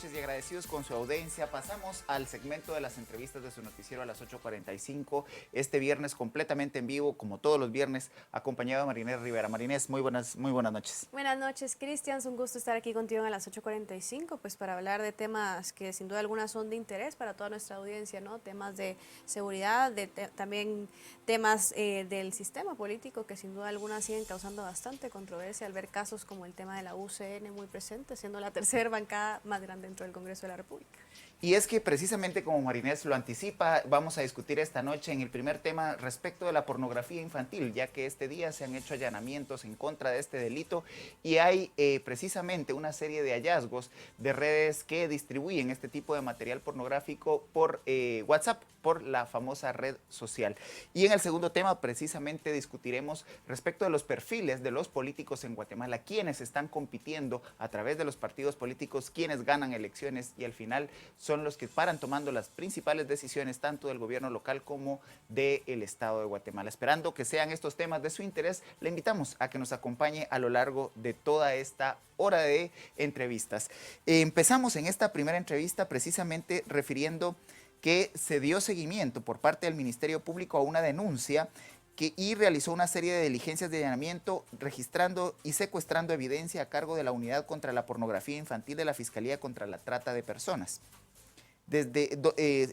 noches y agradecidos con su audiencia. Pasamos al segmento de las entrevistas de su noticiero a las 8:45. Este viernes completamente en vivo, como todos los viernes, acompañado de Marinés Rivera. Marinés, muy buenas noches. Buenas noches, Cristian. Es un gusto estar aquí contigo a las 8:45, pues para hablar de temas que sin duda alguna son de interés para toda nuestra audiencia, ¿no? Temas de seguridad, también temas del sistema político que sin duda alguna siguen causando bastante controversia al ver casos como el tema de la UCN muy presente, siendo la tercera bancada más grande dentro del Congreso de la República. Y es que precisamente como Marinés lo anticipa, vamos a discutir esta noche en el primer tema respecto de la pornografía infantil, ya que este día se han hecho allanamientos en contra de este delito y hay precisamente una serie de hallazgos de redes que distribuyen este tipo de material pornográfico por WhatsApp, por la famosa red social. Y en el segundo tema precisamente discutiremos respecto de los perfiles de los políticos en Guatemala, quienes están compitiendo a través de los partidos políticos, quienes ganan elecciones y al final son los que paran tomando las principales decisiones tanto del gobierno local como del Estado de Guatemala. Esperando que sean estos temas de su interés, le invitamos a que nos acompañe a lo largo de toda esta hora de entrevistas. Empezamos en esta primera entrevista precisamente refiriendo que se dio seguimiento por parte del Ministerio Público a una denuncia y realizó una serie de diligencias de allanamiento registrando y secuestrando evidencia a cargo de la Unidad contra la Pornografía Infantil de la Fiscalía contra la Trata de Personas. Desde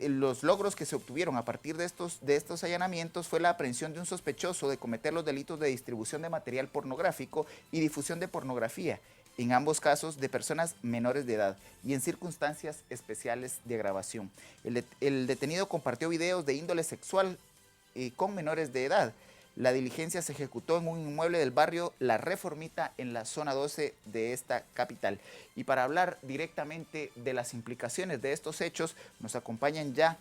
los logros que se obtuvieron a partir de estos allanamientos fue la aprehensión de un sospechoso de cometer los delitos de distribución de material pornográfico y difusión de pornografía, en ambos casos de personas menores de edad y en circunstancias especiales de agravación. El detenido compartió videos de índole sexual con menores de edad. La diligencia se ejecutó en un inmueble del barrio La Reformita en la zona 12 de esta capital. Y para hablar directamente de las implicaciones de estos hechos, nos acompañan ya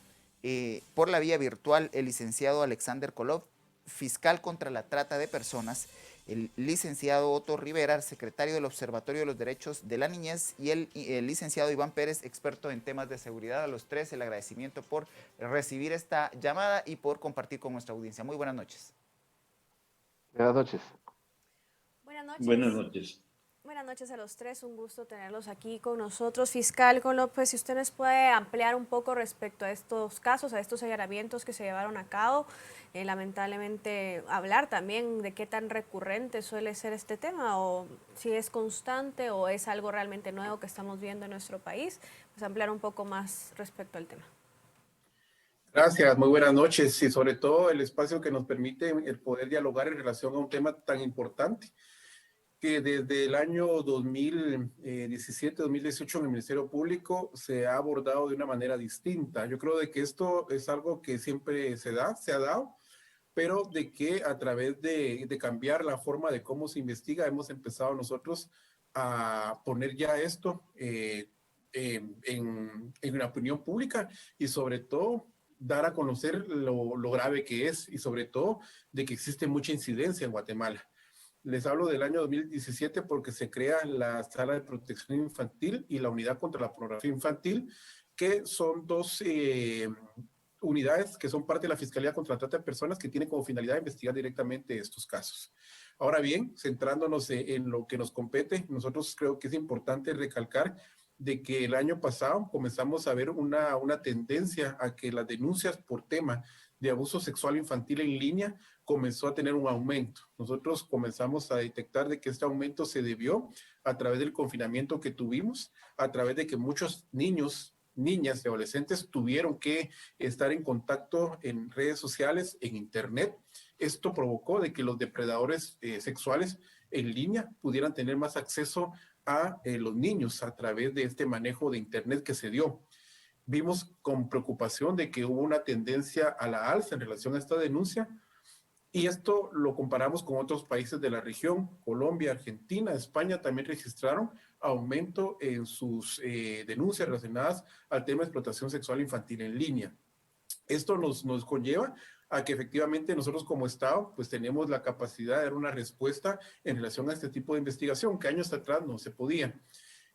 por la vía virtual el licenciado Alexander Kolov, fiscal contra la trata de personas, el licenciado Otto Rivera, secretario del Observatorio de los Derechos de la Niñez, y el licenciado Iván Pérez, experto en temas de seguridad. A los tres el agradecimiento por recibir esta llamada y por compartir con nuestra audiencia. Muy buenas noches. Buenas noches. Buenas Buenas noches. noches. Buenas noches a los tres, un gusto tenerlos aquí con nosotros. Fiscal López, si usted nos puede ampliar un poco respecto a estos casos, a estos allanamientos que se llevaron a cabo, lamentablemente hablar también de qué tan recurrente suele ser este tema, o si es constante o es algo realmente nuevo que estamos viendo en nuestro país, pues ampliar un poco más respecto al tema. Gracias, muy buenas noches y sobre todo el espacio que nos permite el poder dialogar en relación a un tema tan importante que desde el año 2017-2018 en el Ministerio Público se ha abordado de una manera distinta. Yo creo de que esto es algo que siempre se ha dado, pero de que a través de cambiar la forma de cómo se investiga, hemos empezado nosotros a poner ya esto en la opinión pública y sobre todo dar a conocer lo grave que es y sobre todo de que existe mucha incidencia en Guatemala. Les hablo del año 2017 porque se crea la Sala de Protección Infantil y la Unidad contra la Pornografía Infantil, que son dos unidades que son parte de la Fiscalía contra la Trata de Personas que tienen como finalidad investigar directamente estos casos. Ahora bien, centrándonos en lo que nos compete, nosotros creo que es importante recalcar de que el año pasado comenzamos a ver una tendencia a que las denuncias por tema de abuso sexual infantil en línea comenzó a tener un aumento. Nosotros comenzamos a detectar de que este aumento se debió a través del confinamiento que tuvimos, a través de que muchos niños, niñas y adolescentes tuvieron que estar en contacto en redes sociales, en internet. Esto provocó de que los depredadores sexuales en línea pudieran tener más acceso a los niños a través de este manejo de internet que se dio. Vimos con preocupación de que hubo una tendencia a la alza en relación a esta denuncia y esto lo comparamos con otros países de la región. Colombia, Argentina, España también registraron aumento en sus denuncias relacionadas al tema de explotación sexual infantil en línea. Esto nos conlleva a que efectivamente nosotros como Estado pues tenemos la capacidad de dar una respuesta en relación a este tipo de investigación que años atrás no se podía.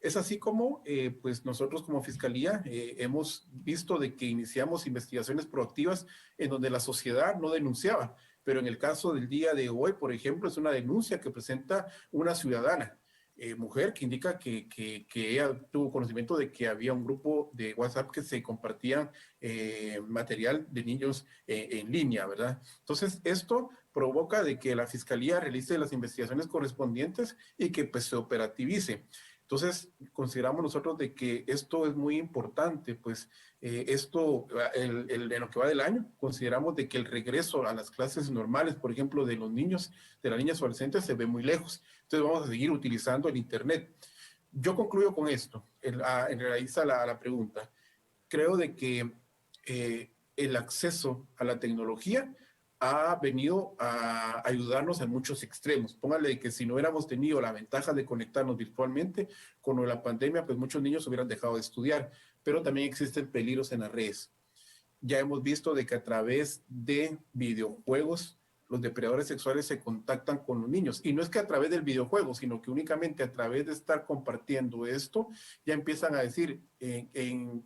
Es así como pues nosotros como Fiscalía hemos visto de que iniciamos investigaciones proactivas en donde la sociedad no denunciaba, pero en el caso del día de hoy, por ejemplo, es una denuncia que presenta una ciudadana. mujer que indica que ella tuvo conocimiento de que había un grupo de WhatsApp que se compartían material de niños en línea, ¿verdad? Entonces, esto provoca de que la Fiscalía realice las investigaciones correspondientes y que pues se operativice. Entonces, consideramos nosotros de que esto es muy importante, pues esto, en lo que va del año, consideramos de que el regreso a las clases normales, por ejemplo, de los niños, de las niñas adolescentes, se ve muy lejos. Entonces, vamos a seguir utilizando el Internet. Yo concluyo con esto, en raíz a la pregunta. Creo de que el acceso a la tecnología ha venido a ayudarnos en muchos extremos. Póngale que si no hubiéramos tenido la ventaja de conectarnos virtualmente, con la pandemia, pues muchos niños hubieran dejado de estudiar, pero también existen peligros en las redes. Ya hemos visto de que a través de videojuegos los depredadores sexuales se contactan con los niños. Y no es que a través del videojuego, sino que únicamente a través de estar compartiendo esto, ya empiezan a decir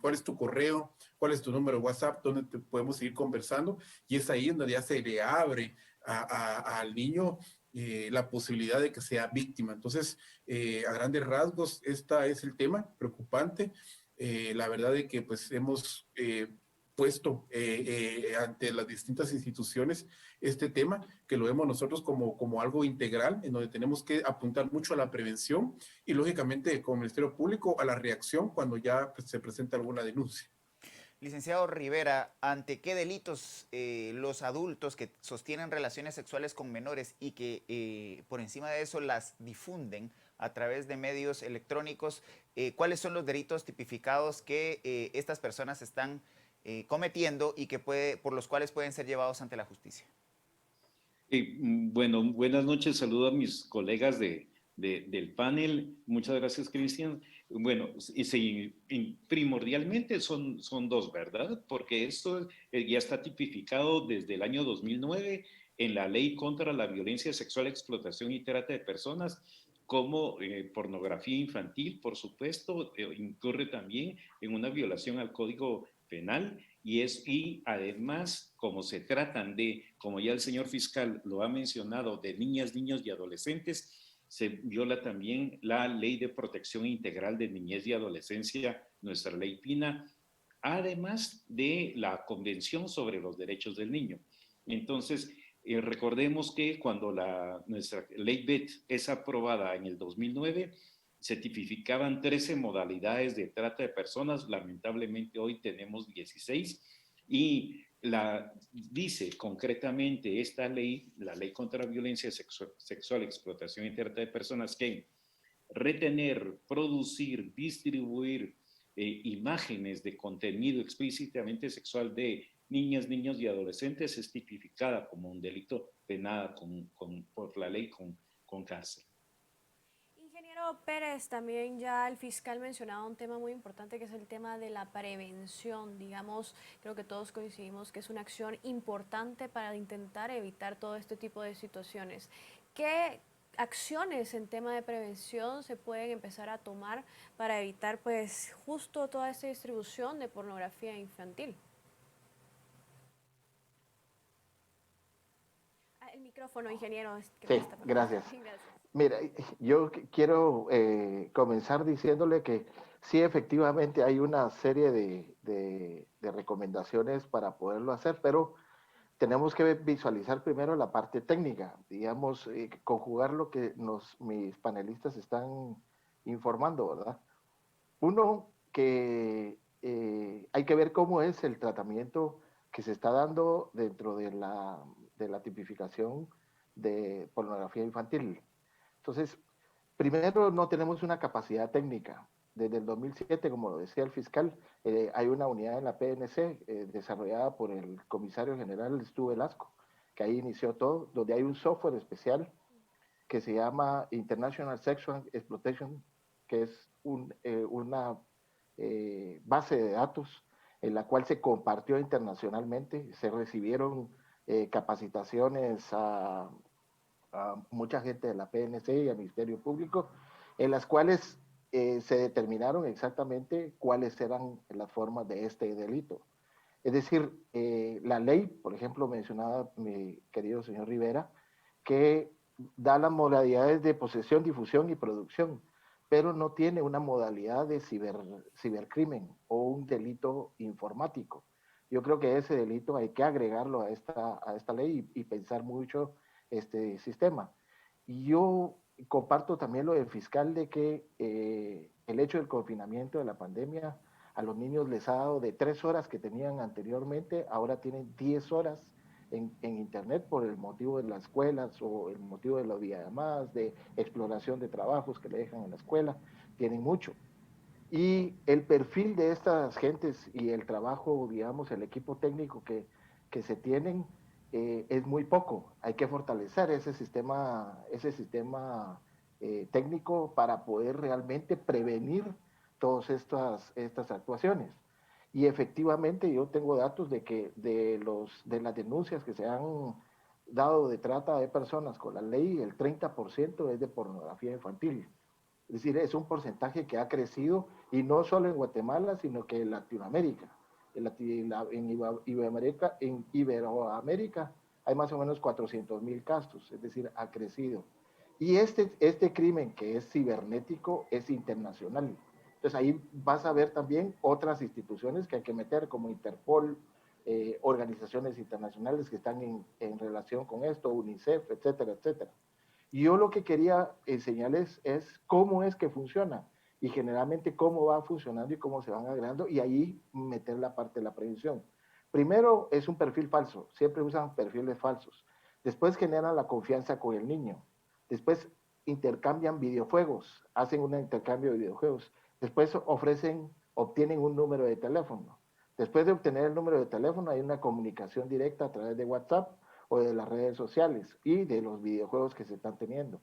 cuál es tu correo, cuál es tu número de WhatsApp, dónde te podemos seguir conversando. Y es ahí donde ya se le abre al niño la posibilidad de que sea víctima. Entonces, a grandes rasgos, este es el tema preocupante. La verdad de que pues hemos puesto ante las distintas instituciones este tema, que lo vemos nosotros como algo integral, en donde tenemos que apuntar mucho a la prevención y lógicamente como Ministerio Público a la reacción cuando ya pues, se presenta alguna denuncia. Licenciado Rivera, ¿ante qué delitos los adultos que sostienen relaciones sexuales con menores y que por encima de eso las difunden a través de medios electrónicos, cuáles son los delitos tipificados que estas personas están cometiendo y que por los cuales pueden ser llevados ante la justicia? Bueno, buenas noches, saludo a mis colegas del panel. Muchas gracias, Cristian. Bueno, primordialmente son dos, ¿verdad? Porque esto ya está tipificado desde el año 2009 en la Ley contra la Violencia Sexual, Explotación y Trata de Personas, como pornografía infantil, por supuesto, incurre también en una violación al Código Penal y además, como se tratan de, como ya el señor fiscal lo ha mencionado, de niñas, niños y adolescentes, se viola también la Ley de Protección Integral de Niñez y Adolescencia, nuestra ley PINA, además de la Convención sobre los Derechos del Niño. Entonces, recordemos que cuando nuestra ley BET es aprobada en el 2009, se tipificaban 13 modalidades de trata de personas, lamentablemente hoy tenemos 16, y dice concretamente esta ley, la Ley contra la Violencia Sexual, Explotación y Trata de Personas, que retener, producir, distribuir imágenes de contenido explícitamente sexual de niñas, niños y adolescentes es tipificada como un delito penado por la ley con cárcel. Ingeniero Pérez, también ya el fiscal mencionaba un tema muy importante que es el tema de la prevención. Digamos, creo que todos coincidimos que es una acción importante para intentar evitar todo este tipo de situaciones. ¿Qué acciones en tema de prevención se pueden empezar a tomar para evitar pues justo toda esta distribución de pornografía infantil? El micrófono, ingeniero. Sí, gracias. Gracias. Mira, yo quiero comenzar diciéndole que sí, efectivamente hay una serie de recomendaciones para poderlo hacer, pero tenemos que visualizar primero la parte técnica, digamos, conjugar lo que mis panelistas están informando, ¿verdad? Uno, que hay que ver cómo es el tratamiento que se está dando dentro de la tipificación de pornografía infantil. Entonces, primero no tenemos una capacidad técnica. Desde el 2007, como lo decía el fiscal, hay una unidad en la PNC desarrollada por el comisario general Stu Velasco, que ahí inició todo, donde hay un software especial que se llama International Sexual Exploitation, que es una base de datos en la cual se compartió internacionalmente, se recibieron capacitaciones a mucha gente de la PNC y al Ministerio Público, en las cuales se determinaron exactamente cuáles eran las formas de este delito. Es decir, la ley, por ejemplo, mencionaba mi querido señor Rivera, que da las modalidades de posesión, difusión y producción, pero no tiene una modalidad de cibercrimen o un delito informático. Yo creo que ese delito hay que agregarlo a esta ley y pensar mucho este sistema. Y yo comparto también lo del fiscal de que el hecho del confinamiento de la pandemia a los niños les ha dado de 3 horas que tenían anteriormente, ahora tienen 10 horas en Internet por el motivo de las escuelas o el motivo de las videollamadas, de exploración de trabajos que le dejan en la escuela, tienen mucho. Y el perfil de estas gentes y el trabajo, digamos, el equipo técnico que se tienen es muy poco. Hay que fortalecer ese sistema técnico para poder realmente prevenir todas estas actuaciones. Y efectivamente yo tengo datos de que de las denuncias que se han dado de trata de personas con la ley, el 30% es de pornografía infantil. Es decir, es un porcentaje que ha crecido y no solo en Guatemala, sino que en Latinoamérica. En Iberoamérica hay más o menos 400,000 casos, es decir, ha crecido. Y este crimen que es cibernético es internacional. Entonces ahí vas a ver también otras instituciones que hay que meter, como Interpol, organizaciones internacionales que están en relación con esto, UNICEF, etcétera, etcétera. Y yo lo que quería enseñarles es cómo es que funciona y generalmente cómo va funcionando y cómo se van agregando y ahí meter la parte de la prevención. Primero es un perfil falso, siempre usan perfiles falsos. Después generan la confianza con el niño. Después intercambian videojuegos, hacen un intercambio de videojuegos. Después obtienen un número de teléfono. Después de obtener el número de teléfono hay una comunicación directa a través de WhatsApp o de las redes sociales y de los videojuegos que se están teniendo.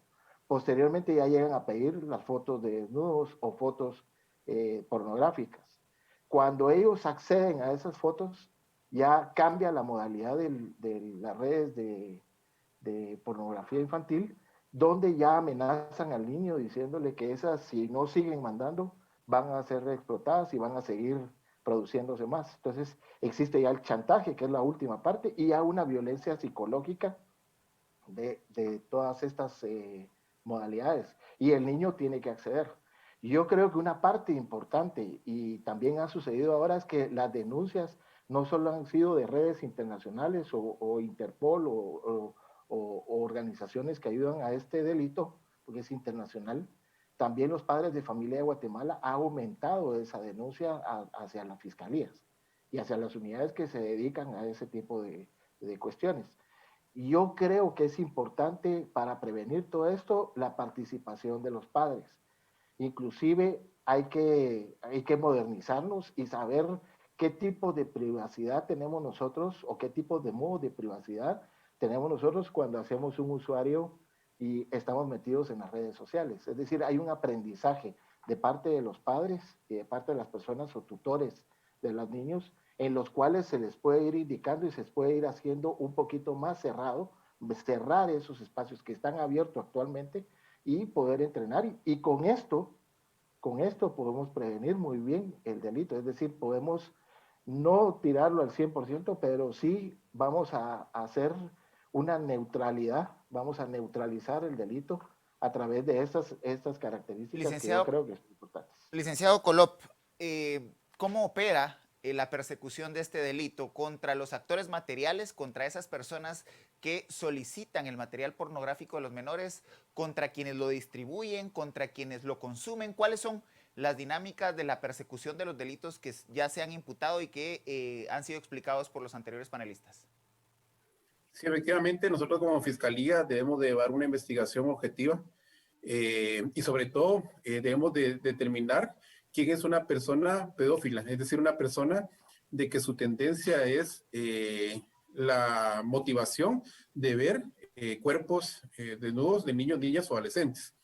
Posteriormente ya llegan a pedir las fotos de desnudos o fotos pornográficas. Cuando ellos acceden a esas fotos, ya cambia la modalidad de las redes de pornografía infantil, donde ya amenazan al niño diciéndole que esas, si no siguen mandando, van a ser explotadas y van a seguir produciéndose más. Entonces, existe ya el chantaje, que es la última parte, y ya una violencia psicológica de todas estas modalidades. Y el niño tiene que acceder. Yo creo que una parte importante, y también ha sucedido ahora, es que las denuncias no solo han sido de redes internacionales o Interpol o organizaciones que ayudan a este delito, porque es internacional, también los padres de familia de Guatemala han aumentado esa denuncia hacia las fiscalías y hacia las unidades que se dedican a ese tipo de cuestiones. Y yo creo que es importante para prevenir todo esto la participación de los padres. Inclusive hay que modernizarnos y saber qué tipo de privacidad tenemos nosotros o qué tipo de modo de privacidad tenemos nosotros cuando hacemos un usuario y estamos metidos en las redes sociales. Es decir, hay un aprendizaje de parte de los padres y de parte de las personas o tutores de los niños en los cuales se les puede ir indicando y se les puede ir haciendo un poquito más cerrado, cerrar esos espacios que están abiertos actualmente y poder entrenar. Y con esto podemos prevenir muy bien el delito, es decir, podemos no tirarlo al 100%, pero sí vamos a hacer una neutralidad, vamos a neutralizar el delito a través de estas características que yo creo que son importantes. Licenciado Colop, ¿cómo opera la persecución de este delito contra los actores materiales, contra esas personas que solicitan el material pornográfico de los menores, contra quienes lo distribuyen, contra quienes lo consumen? ¿Cuáles son las dinámicas de la persecución de los delitos que ya se han imputado y que han sido explicados por los anteriores panelistas? Sí, efectivamente, nosotros como Fiscalía debemos de llevar una investigación objetiva y sobre todo debemos de determinar quién es una persona pedófila, es decir, una persona de que su tendencia es la motivación de ver cuerpos desnudos de niños, niñas o adolescentes.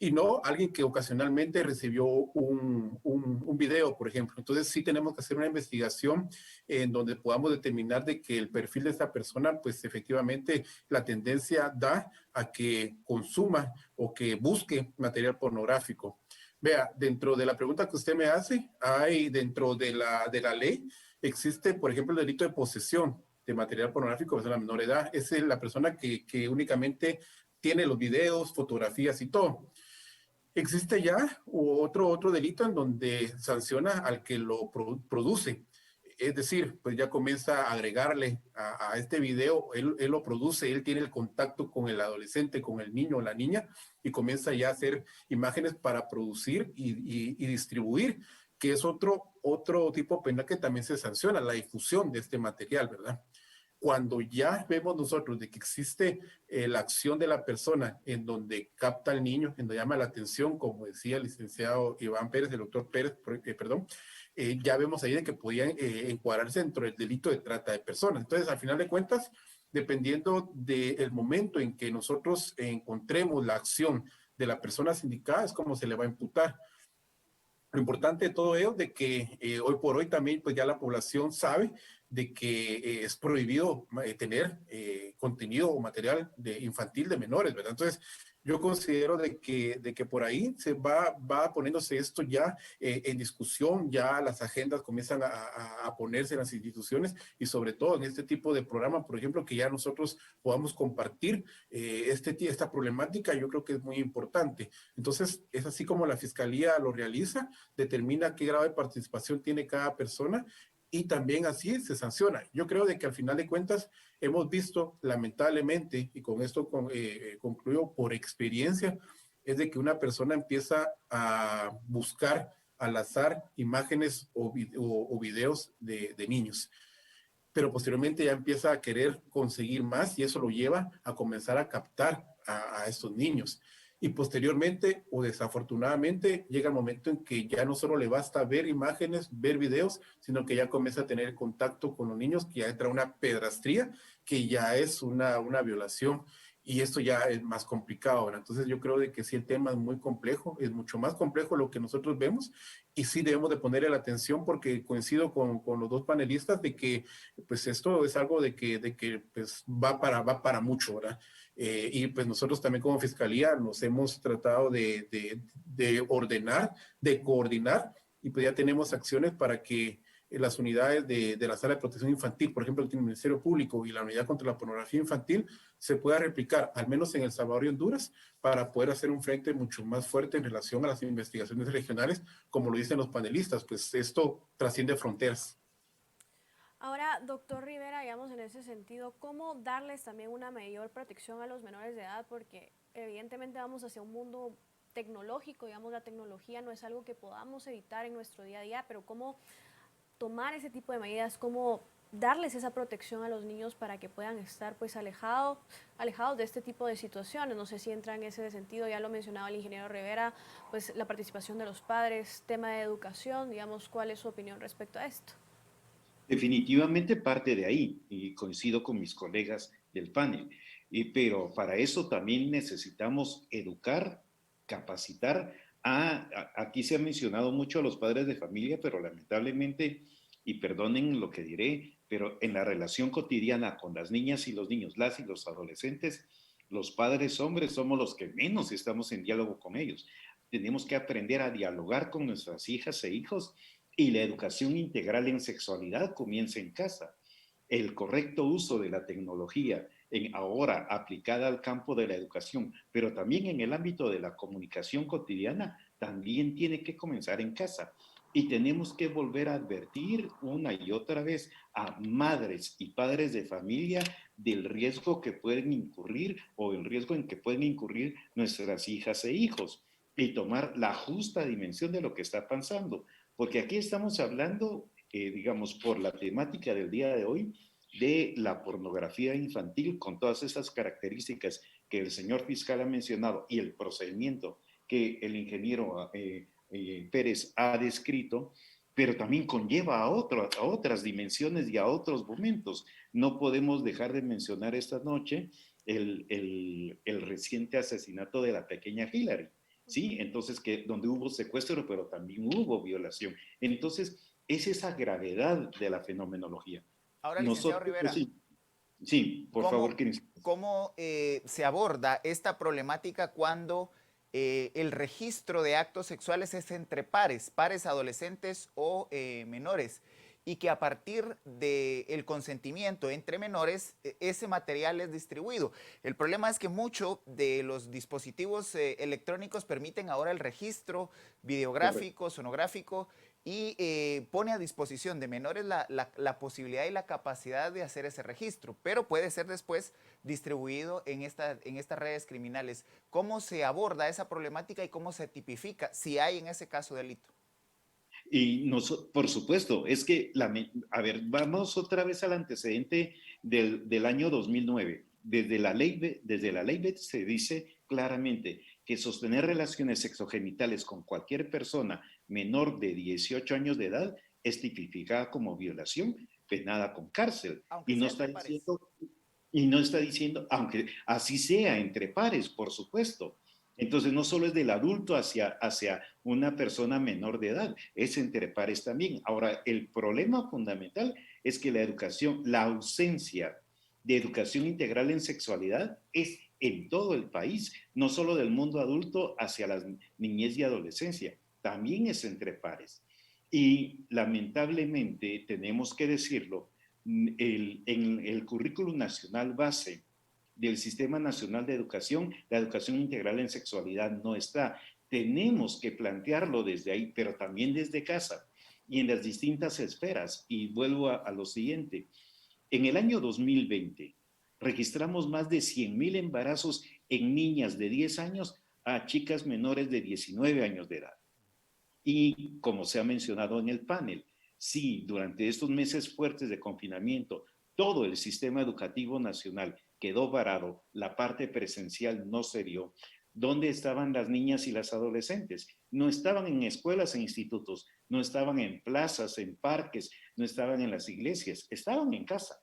Y no alguien que ocasionalmente recibió un video, por ejemplo. Entonces sí tenemos que hacer una investigación en donde podamos determinar de que el perfil de esta persona, pues efectivamente la tendencia da a que consuma o que busque material pornográfico. Vea, dentro de la pregunta que usted me hace, hay dentro de la ley, existe, por ejemplo, el delito de posesión de material pornográfico de una menor edad. Es la persona que únicamente tiene los videos, fotografías y todo. Existe ya otro delito en donde sanciona al que lo produce. Es decir, pues ya comienza a agregarle a este video, él lo produce, él tiene el contacto con el adolescente, con el niño o la niña, y comienza ya a hacer imágenes para producir y distribuir, que es otro tipo penal que también se sanciona, la difusión de este material, ¿verdad? Cuando ya vemos nosotros de que existe la acción de la persona en donde capta al niño, en donde llama la atención, como decía el licenciado Iván Pérez, el doctor Pérez, perdón, ya vemos ahí de que podían encuadrarse dentro del delito de trata de personas. Entonces, al final de cuentas, dependiendo del momento en que nosotros encontremos la acción de la persona sindicada, es como se le va a imputar. Lo importante de todo ello es de que hoy por hoy también pues ya la población sabe de que es prohibido tener contenido o material infantil de menores, ¿verdad? Entonces, yo considero de que por ahí se va poniéndose esto ya en discusión, ya las agendas comienzan a ponerse en las instituciones y sobre todo en este tipo de programa, por ejemplo, que ya nosotros podamos compartir esta problemática, yo creo que es muy importante. Entonces, es así como la Fiscalía lo realiza, determina qué grado de participación tiene cada persona y también así se sanciona. Yo creo de que al final de cuentas hemos visto lamentablemente, y con esto concluyo por experiencia, es de que una persona empieza a buscar al azar imágenes o videos de niños, pero posteriormente ya empieza a querer conseguir más y eso lo lleva a comenzar a captar a estos niños. Y posteriormente o desafortunadamente llega el momento en que ya no solo le basta ver imágenes, ver videos, sino que ya comienza a tener contacto con los niños, que ya entra una pedrastría, que ya es una violación. Y esto ya es más complicado, ¿verdad? Entonces yo creo de que sí el tema es muy complejo, es mucho más complejo de lo que nosotros vemos y sí debemos de ponerle la atención porque coincido con los dos panelistas de que pues esto es algo de que pues va para mucho, ¿verdad? Y pues nosotros también como Fiscalía nos hemos tratado de ordenar, de coordinar y pues ya tenemos acciones para que las unidades de la Sala de Protección Infantil, por ejemplo, el Ministerio Público y la Unidad contra la Pornografía Infantil, se pueda replicar, al menos en El Salvador y Honduras, para poder hacer un frente mucho más fuerte en relación a las investigaciones regionales, como lo dicen los panelistas, pues esto trasciende fronteras. Ahora, doctor Rivera, digamos en ese sentido, ¿cómo darles también una mayor protección a los menores de edad? Porque evidentemente vamos hacia un mundo tecnológico, digamos, la tecnología no es algo que podamos evitar en nuestro día a día, pero ¿cómo tomar ese tipo de medidas, cómo darles esa protección a los niños para que puedan estar pues alejados de este tipo de situaciones? No sé si entra en ese sentido, ya lo mencionaba el ingeniero Rivera, pues la participación de los padres, tema de educación, digamos, ¿cuál es su opinión respecto a esto? Definitivamente parte de ahí, y coincido con mis colegas del panel, pero para eso también necesitamos educar, capacitar. Aquí se ha mencionado mucho a los padres de familia, pero lamentablemente, y perdonen lo que diré, pero en la relación cotidiana con las niñas y los niños, las y los adolescentes, los padres hombres somos los que menos estamos en diálogo con ellos. Tenemos que aprender a dialogar con nuestras hijas e hijos y la educación integral en sexualidad comienza en casa. El correcto uso de la tecnología ahora aplicada al campo de la educación, pero también en el ámbito de la comunicación cotidiana, también tiene que comenzar en casa. Y tenemos que volver a advertir una y otra vez a madres y padres de familia del riesgo que pueden incurrir o el riesgo en que pueden incurrir nuestras hijas e hijos y tomar la justa dimensión de lo que está pasando. Porque aquí estamos hablando, digamos, por la temática del día de hoy, de la pornografía infantil con todas esas características que el señor fiscal ha mencionado y el procedimiento que el ingeniero Pérez ha descrito, pero también conlleva a otras dimensiones y a otros momentos. No podemos dejar de mencionar esta noche el reciente asesinato de la pequeña Hillary. ¿Sí? Entonces, donde hubo secuestro, pero también hubo violación. Entonces, es esa gravedad de la fenomenología. Ahora, licenciado Nosotros, Rivera, sí, por favor, Cris. ¿cómo se aborda esta problemática cuando el registro de actos sexuales es entre pares adolescentes o menores? y que a partir del consentimiento entre menores, ese material es distribuido. El problema es que muchos de los dispositivos electrónicos permiten ahora el registro videográfico, sonográfico, y pone a disposición de menores la posibilidad y la capacidad de hacer ese registro, pero puede ser después distribuido en estas redes criminales. ¿Cómo se aborda esa problemática y cómo se tipifica si hay en ese caso delito? Y por supuesto, es que, a ver, vamos otra vez al antecedente del año 2009. Desde la ley BET se dice claramente que sostener relaciones sexogenitales con cualquier persona menor de 18 años de edad es tipificada como violación, penada con cárcel. Aunque Y no sea está entre pares. diciendo, aunque así sea, entre pares, por supuesto. Entonces, no solo es del adulto hacia una persona menor de edad, es entre pares también. Ahora, el problema fundamental es que la ausencia de educación integral en sexualidad es en todo el país, no solo del mundo adulto hacia la niñez y adolescencia, también es entre pares. Y lamentablemente, tenemos que decirlo, en el currículum nacional base del Sistema Nacional de Educación, la educación integral en sexualidad no está. Tenemos que plantearlo desde ahí, pero también desde casa y en las distintas esferas. Y vuelvo a lo siguiente. En el año 2020 registramos más de 100,000 embarazos en niñas de 10 años a chicas menores de 19 años de edad. Y como se ha mencionado en el panel, si durante estos meses fuertes de confinamiento todo el sistema educativo nacional quedó varado, la parte presencial no se dio, ¿dónde estaban las niñas y las adolescentes? No estaban en escuelas e institutos, no estaban en plazas, en parques, no estaban en las iglesias, estaban en casa.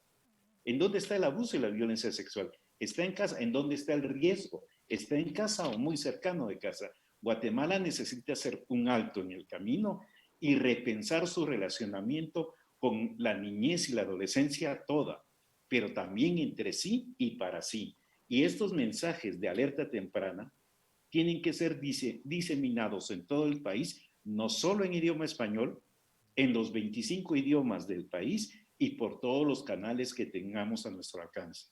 ¿En dónde está el abuso y la violencia sexual? Está en casa. ¿En dónde está el riesgo? Está en casa o muy cercano de casa. Guatemala necesita hacer un alto en el camino y repensar su relacionamiento con la niñez y la adolescencia toda, pero también entre sí y para sí. Y estos mensajes de alerta temprana tienen que ser diseminados en todo el país, no solo en idioma español, en los 25 idiomas del país y por todos los canales que tengamos a nuestro alcance.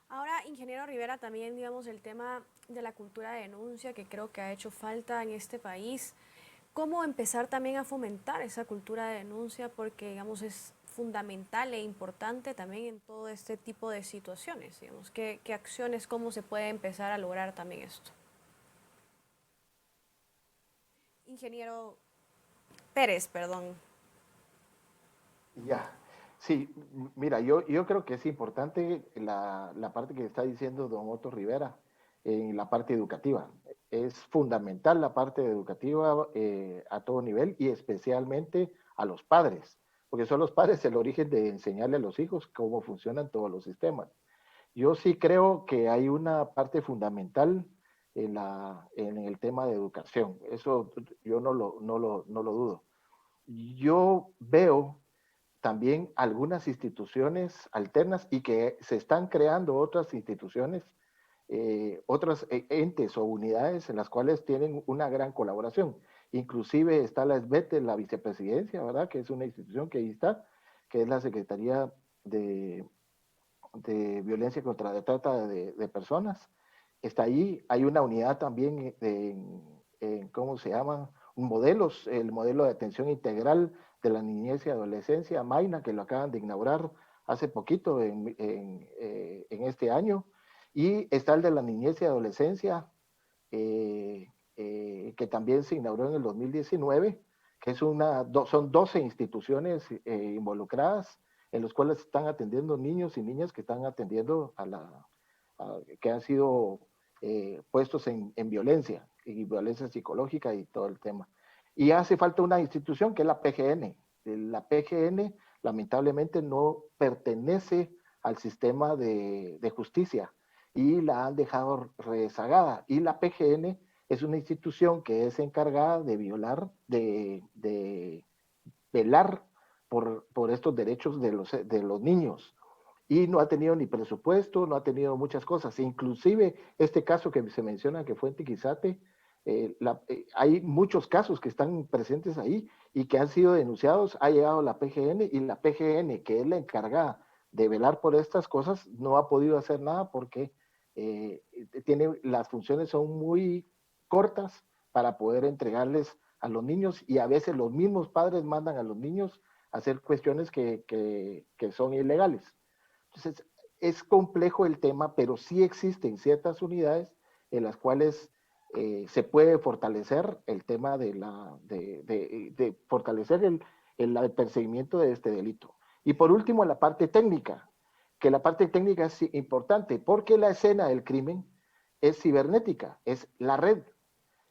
Ahora, ingeniero Rivera, también digamos el tema de la cultura de denuncia que creo que ha hecho falta en este país. ¿Cómo empezar también a fomentar esa cultura de denuncia? Porque digamos es fundamental e importante también en todo este tipo de situaciones. Digamos, ¿qué acciones, cómo se puede empezar a lograr también esto? Ingeniero Pérez, perdón. Ya, sí, mira, yo creo que es importante la parte que está diciendo don Otto Rivera en la parte educativa. Es fundamental la parte educativa a todo nivel y especialmente a los padres, porque son los padres el origen de enseñarle a los hijos cómo funcionan todos los sistemas. Yo sí creo que hay una parte fundamental en el tema de educación. Eso yo no lo dudo. Yo veo también algunas instituciones alternas y que se están creando otras instituciones, otros entes o unidades en las cuales tienen una gran colaboración. Inclusive está la SBET, la vicepresidencia, ¿verdad? Que es una institución que ahí está, que es la Secretaría de Violencia contra la Trata de Personas. Está ahí, hay una unidad también ¿cómo se llama? Modelos, el modelo de atención integral de la niñez y adolescencia, MAINA, que lo acaban de inaugurar hace poquito en este año. Y está el de la niñez y adolescencia, que también se inauguró en el 2019, que es son 12 instituciones involucradas, en los cuales están atendiendo niños y niñas que están atendiendo que han sido puestos en violencia y violencia psicológica y todo el tema. Y hace falta una institución que es la PGN. La PGN lamentablemente no pertenece al sistema de justicia y la han dejado rezagada. Y la PGN es una institución que es encargada de velar por estos derechos de los niños. Y no ha tenido ni presupuesto, no ha tenido muchas cosas. Inclusive este caso que se menciona que fue en Tiquizate, hay muchos casos que están presentes ahí y que han sido denunciados, ha llegado la PGN y la PGN, que es la encargada de velar por estas cosas, no ha podido hacer nada porque las funciones son muy cortas para poder entregarles a los niños y a veces los mismos padres mandan a los niños a hacer cuestiones que son ilegales. Entonces, es complejo el tema, pero sí existen ciertas unidades en las cuales se puede fortalecer el tema de fortalecer el perseguimiento de este delito. Y por último, la parte técnica, que la parte técnica es importante porque la escena del crimen es cibernética, es la red.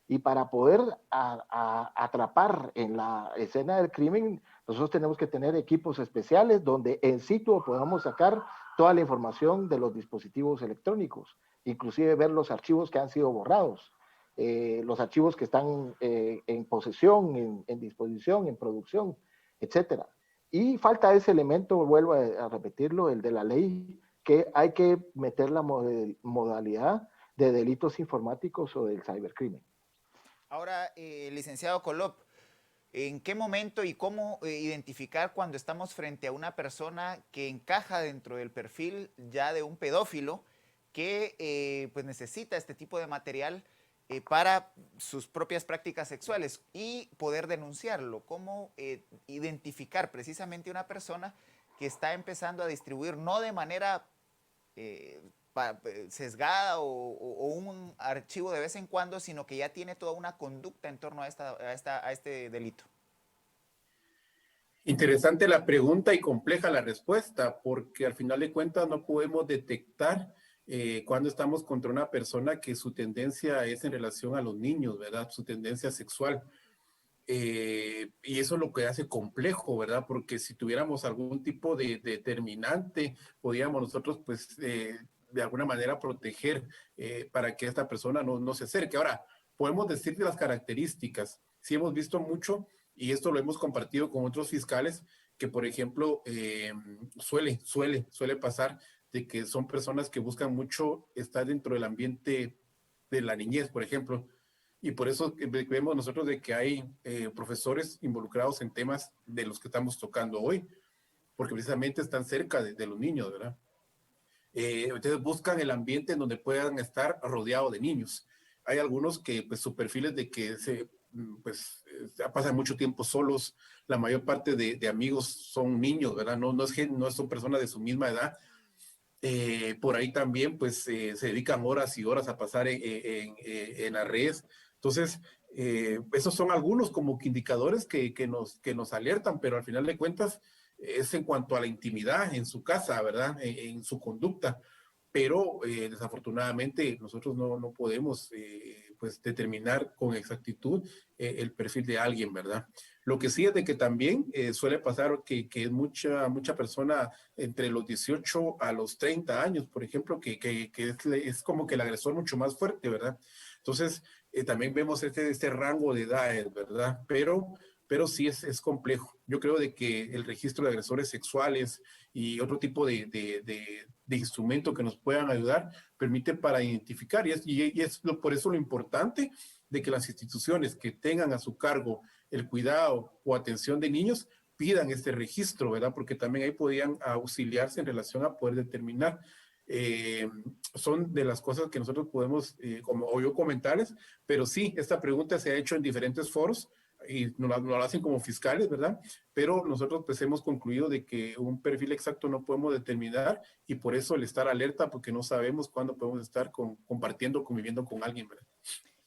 Y para poder atrapar en la escena del crimen, nosotros tenemos que tener equipos especiales donde en situ podamos sacar toda la información de los dispositivos electrónicos, inclusive ver los archivos que han sido borrados, los archivos que están en posesión, en disposición, en producción, etcétera. Y falta ese elemento, vuelvo a repetirlo, el de la ley, que hay que meter la modalidad de delitos informáticos o del cibercrimen. Ahora, licenciado Colop, ¿en qué momento y cómo identificar cuando estamos frente a una persona que encaja dentro del perfil ya de un pedófilo que pues necesita este tipo de material para sus propias prácticas sexuales y poder denunciarlo? ¿Cómo identificar precisamente una persona que está empezando a distribuir no de manera sesgada o un archivo de vez en cuando, sino que ya tiene toda una conducta en torno a este delito? Interesante la pregunta y compleja la respuesta, porque al final de cuentas no podemos detectar cuando estamos contra una persona que su tendencia es en relación a los niños, ¿verdad? Su tendencia sexual. Y eso es lo que hace complejo, ¿verdad? Porque si tuviéramos algún tipo de determinante, podríamos nosotros, pues, de alguna manera proteger para que esta persona no se acerque. Ahora, podemos decir de las características. Sí hemos visto mucho, y esto lo hemos compartido con otros fiscales, que, por ejemplo, suele pasar de que son personas que buscan mucho estar dentro del ambiente de la niñez, por ejemplo, y por eso vemos nosotros de que hay profesores involucrados en temas de los que estamos tocando hoy, porque precisamente están cerca de los niños, ¿verdad? Entonces buscan el ambiente en donde puedan estar rodeados de niños. Hay algunos que pues su perfil es de que pasan mucho tiempo solos, la mayor parte de amigos son niños, ¿verdad? No son personas de su misma edad. Por ahí también pues se dedican horas y horas a pasar en las redes. Entonces, esos son algunos como que indicadores que nos alertan, pero al final de cuentas es en cuanto a la intimidad en su casa, ¿verdad? En su conducta. Pero desafortunadamente nosotros no podemos pues determinar con exactitud el perfil de alguien, ¿verdad? Lo que sí es de que también suele pasar que es mucha persona entre los 18 a los 30 años, por ejemplo, que es como que el agresor mucho más fuerte, ¿verdad? Entonces, también vemos este rango de edades, ¿verdad? Pero sí es complejo. Yo creo de que el registro de agresores sexuales y otro tipo de instrumento que nos puedan ayudar permite para identificar, por eso lo importante de que las instituciones que tengan a su cargo el cuidado o atención de niños pidan este registro, ¿verdad? Porque también ahí podían auxiliarse en relación a poder determinar. Son de las cosas que nosotros podemos, o yo comentarles, pero sí, esta pregunta se ha hecho en diferentes foros y nos lo hacen como fiscales, ¿verdad? Pero nosotros pues hemos concluido de que un perfil exacto no podemos determinar y por eso el estar alerta, porque no sabemos cuándo podemos estar compartiendo, conviviendo con alguien, ¿verdad?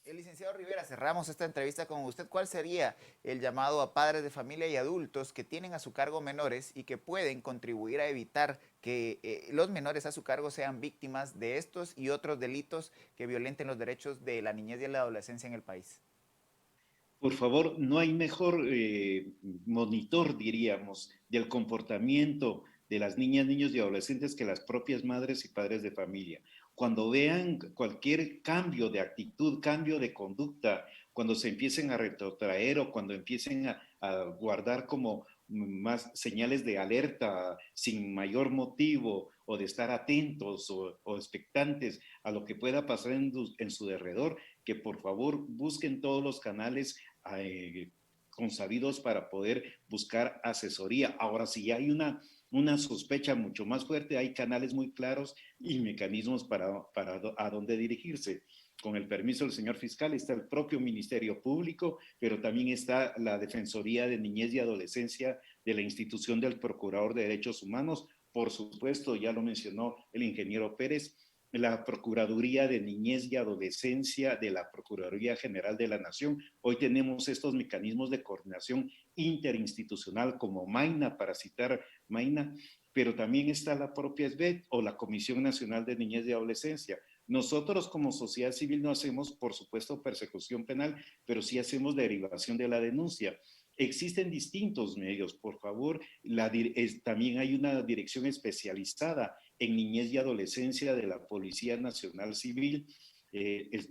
Licenciado Rivera, cerramos esta entrevista con usted. ¿Cuál sería el llamado a padres de familia y adultos que tienen a su cargo menores y que pueden contribuir a evitar que los menores a su cargo sean víctimas de estos y otros delitos que violenten los derechos de la niñez y la adolescencia en el país? Por favor, no hay mejor monitor, diríamos, del comportamiento de las niñas, niños y adolescentes que las propias madres y padres de familia. Cuando vean cualquier cambio de actitud, cambio de conducta, cuando se empiecen a retrotraer o cuando empiecen a guardar como más señales de alerta sin mayor motivo o de estar atentos o expectantes a lo que pueda pasar en su derredor, que por favor busquen todos los canales consabidos para poder buscar asesoría. Ahora, si hay una sospecha mucho más fuerte, hay canales muy claros y mecanismos para a dónde dirigirse. Con el permiso del señor fiscal está el propio Ministerio Público, pero también está la Defensoría de Niñez y Adolescencia de la institución del Procurador de Derechos Humanos. Por supuesto, ya lo mencionó el ingeniero Pérez, la Procuraduría de Niñez y Adolescencia de la Procuraduría General de la Nación. Hoy tenemos estos mecanismos de coordinación interinstitucional como MAINA, para citar MAINA, pero también está la propia SBET o la Comisión Nacional de Niñez y Adolescencia. Nosotros como sociedad civil no hacemos, por supuesto, persecución penal, pero sí hacemos derivación de la denuncia. Existen distintos medios, por favor. También hay una dirección especializada en niñez y adolescencia de la Policía Nacional Civil.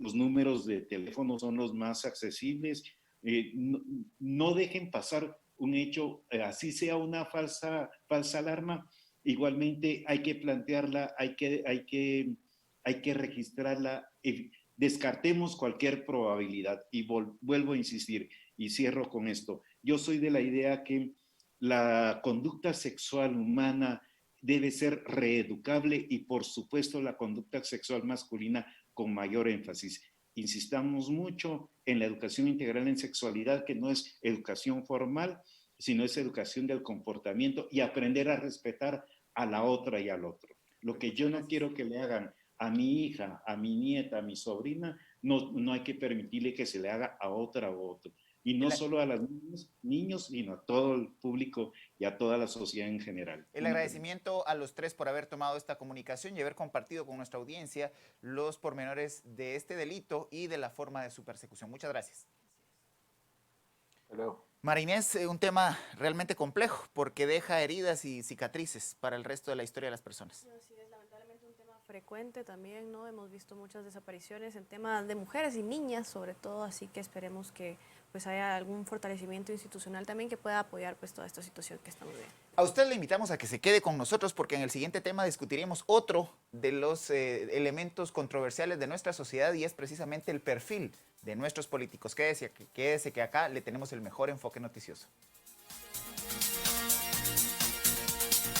Los números de teléfono son los más accesibles. No dejen pasar un hecho, así sea una falsa alarma. Igualmente hay que plantearla, hay que registrarla. Descartemos cualquier probabilidad y vuelvo a insistir y cierro con esto. Yo soy de la idea que la conducta sexual humana debe ser reeducable y por supuesto la conducta sexual masculina con mayor énfasis. Insistamos mucho en la educación integral en sexualidad, que no es educación formal, sino es educación del comportamiento y aprender a respetar a la otra y al otro. Lo que yo no quiero que le hagan a mi hija, a mi nieta, a mi sobrina, no hay que permitirle que se le haga a otra o otro. Y no solo a los niños, sino a todo el público y a toda la sociedad en general. El agradecimiento a los tres por haber tomado esta comunicación y haber compartido con nuestra audiencia los pormenores de este delito y de la forma de su persecución. Muchas gracias. Hello. María Inés, un tema realmente complejo porque deja heridas y cicatrices para el resto de la historia de las personas. Así es, lamentablemente un tema frecuente también, ¿no? Hemos visto muchas desapariciones en temas de mujeres y niñas sobre todo, así que esperemos que pues haya algún fortalecimiento institucional también que pueda apoyar pues toda esta situación que estamos viviendo. A usted le invitamos a que se quede con nosotros porque en el siguiente tema discutiremos otro de los elementos controversiales de nuestra sociedad y es precisamente el perfil de nuestros políticos. Quédese que acá le tenemos el mejor enfoque noticioso.